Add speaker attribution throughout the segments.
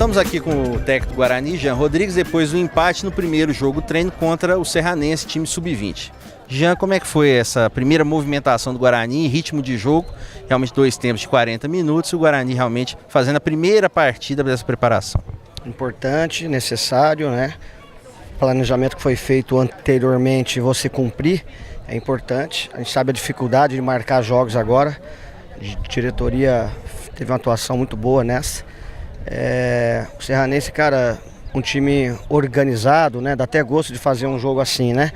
Speaker 1: Estamos aqui com o técnico do Guarani, Jean Rodrigues, depois do empate no primeiro jogo treino contra o Serranense, time sub-20. Jean, como é que foi essa primeira movimentação do Guarani, ritmo de jogo, realmente 2 tempos de 40 minutos, o Guarani realmente fazendo a primeira partida dessa preparação?
Speaker 2: Importante, necessário, né? Planejamento que foi feito anteriormente, você cumprir, é importante. A gente sabe a dificuldade de marcar jogos agora, a diretoria teve uma atuação muito boa nessa. O Serranense, cara, um time organizado, né? Dá até gosto de fazer um jogo assim, né?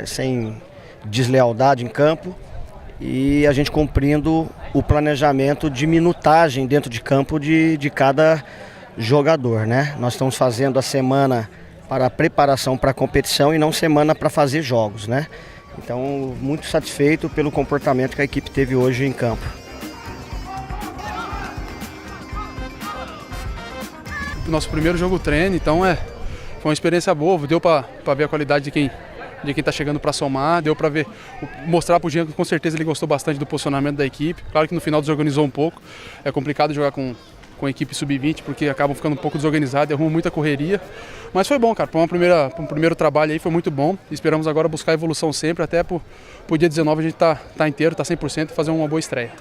Speaker 2: Sem deslealdade em campo e a gente cumprindo o planejamento de minutagem dentro de campo de cada jogador, né? Nós estamos fazendo a semana para a preparação para a competição e não semana para fazer jogos, né? Então, muito satisfeito pelo comportamento que a equipe teve hoje em campo.
Speaker 3: Nosso primeiro jogo treino, então foi uma experiência boa, deu para ver a qualidade de quem está chegando para somar, deu para ver, mostrar para o Jean que com certeza ele gostou bastante do posicionamento da equipe. Claro que no final desorganizou um pouco, é complicado jogar com a equipe sub-20 porque acabam ficando um pouco desorganizados e arrumam muita correria, mas foi bom, cara, para um primeiro trabalho aí foi muito bom. Esperamos agora buscar evolução sempre, até pro dia 19 a gente tá inteiro, tá 100% e fazer uma boa estreia.